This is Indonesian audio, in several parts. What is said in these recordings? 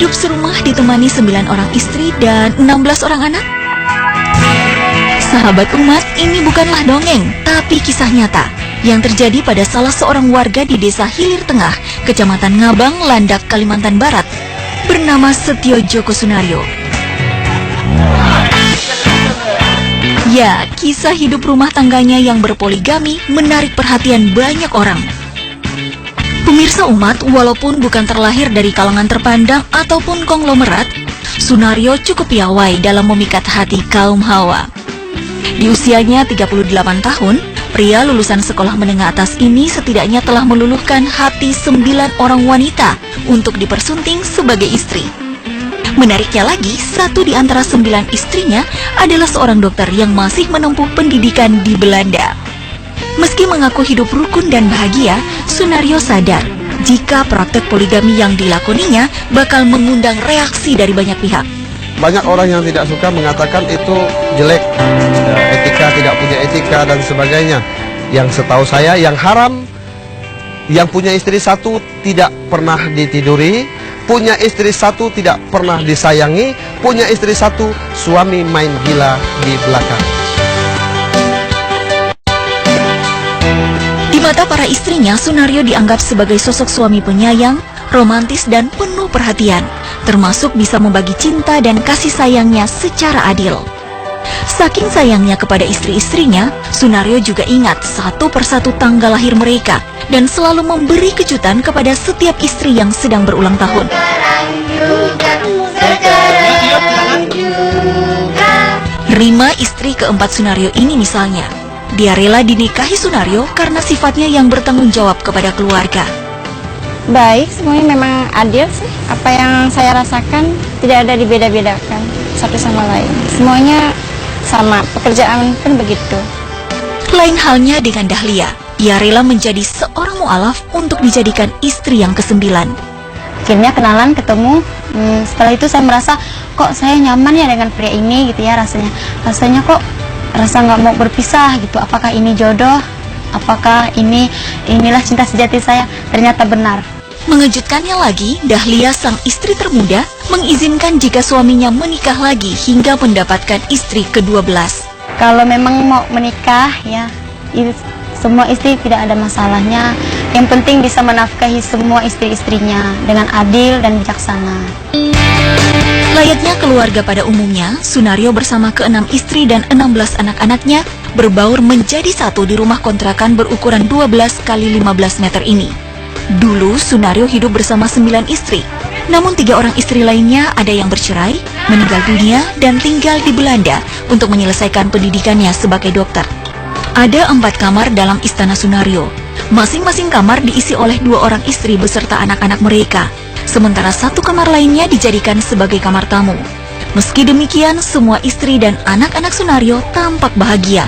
Hidup serumah ditemani 9 orang istri dan 16 orang anak. Sahabat umat, ini bukanlah dongeng, tapi kisah nyata yang terjadi pada salah seorang warga di Desa Hilir Tengah, Kecamatan Ngabang, Landak, Kalimantan Barat, bernama Setio Joko Sunario. Ya, kisah hidup rumah tangganya yang berpoligami menarik perhatian banyak orang. Pemirsa umat, walaupun bukan terlahir dari kalangan terpandang ataupun konglomerat, Sunario cukup piawai dalam memikat hati kaum hawa. Di usianya 38 tahun, pria lulusan sekolah menengah atas ini setidaknya telah meluluhkan hati 9 orang wanita untuk dipersunting sebagai istri. Menariknya lagi, satu di antara 9 istrinya adalah seorang dokter yang masih menempuh pendidikan di Belanda. Meski mengaku hidup rukun dan bahagia, Sunario sadar jika praktek poligami yang dilakoninya bakal mengundang reaksi dari banyak pihak. Banyak orang yang tidak suka mengatakan itu jelek, etika, tidak punya etika dan sebagainya. Yang setahu saya yang haram, yang punya istri satu tidak pernah ditiduri, punya istri satu tidak pernah disayangi, punya istri satu suami main gila di belakang. Di mata para istrinya, Sunario dianggap sebagai sosok suami penyayang, romantis dan penuh perhatian, termasuk bisa membagi cinta dan kasih sayangnya secara adil. Saking sayangnya kepada istri-istrinya, Sunario juga ingat satu persatu tanggal lahir mereka dan selalu memberi kejutan kepada setiap istri yang sedang berulang tahun. Rima, istri keempat Sunario ini misalnya, dia rela dinikahi Sunario karena sifatnya yang bertanggung jawab kepada keluarga. Baik, semuanya memang adil sih. Apa yang saya rasakan tidak ada dibeda-bedakan satu sama lain. Semuanya sama, pekerjaan pun begitu. Lain halnya dengan Dahlia. Ia rela menjadi seorang mu'alaf untuk dijadikan istri yang ke-9. Akhirnya kenalan, ketemu. Setelah itu saya merasa, kok saya nyaman ya dengan pria ini gitu ya rasanya. Rasanya kok rasa nggak mau berpisah gitu. Apakah ini jodoh? Apakah inilah cinta sejati saya? Ternyata benar. Mengejutkannya lagi, Dahlia sang istri termuda mengizinkan jika suaminya menikah lagi hingga mendapatkan istri ke-12. Kalau memang mau menikah ya, semua istri tidak ada masalahnya. Yang penting bisa menafkahi semua istri-istrinya dengan adil dan bijaksana. Layaknya keluarga pada umumnya, Sunario bersama ke-6 istri dan 16 anak-anaknya berbaur menjadi satu di rumah kontrakan berukuran 12 kali 15 meter ini. Dulu Sunario hidup bersama 9 istri, namun 3 orang istri lainnya ada yang bercerai, meninggal dunia, dan tinggal di Belanda untuk menyelesaikan pendidikannya sebagai dokter. Ada 4 kamar dalam istana Sunario. Masing-masing kamar diisi oleh 2 orang istri beserta anak-anak mereka, sementara 1 kamar lainnya dijadikan sebagai kamar tamu. Meski demikian, semua istri dan anak-anak Sunario tampak bahagia.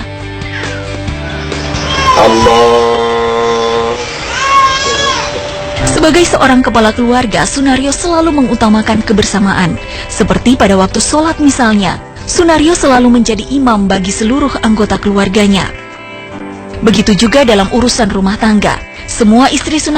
Sebagai seorang kepala keluarga, Sunario selalu mengutamakan kebersamaan. Seperti pada waktu sholat misalnya, Sunario selalu menjadi imam bagi seluruh anggota keluarganya. Begitu juga dalam urusan rumah tangga. Semua istri Sunario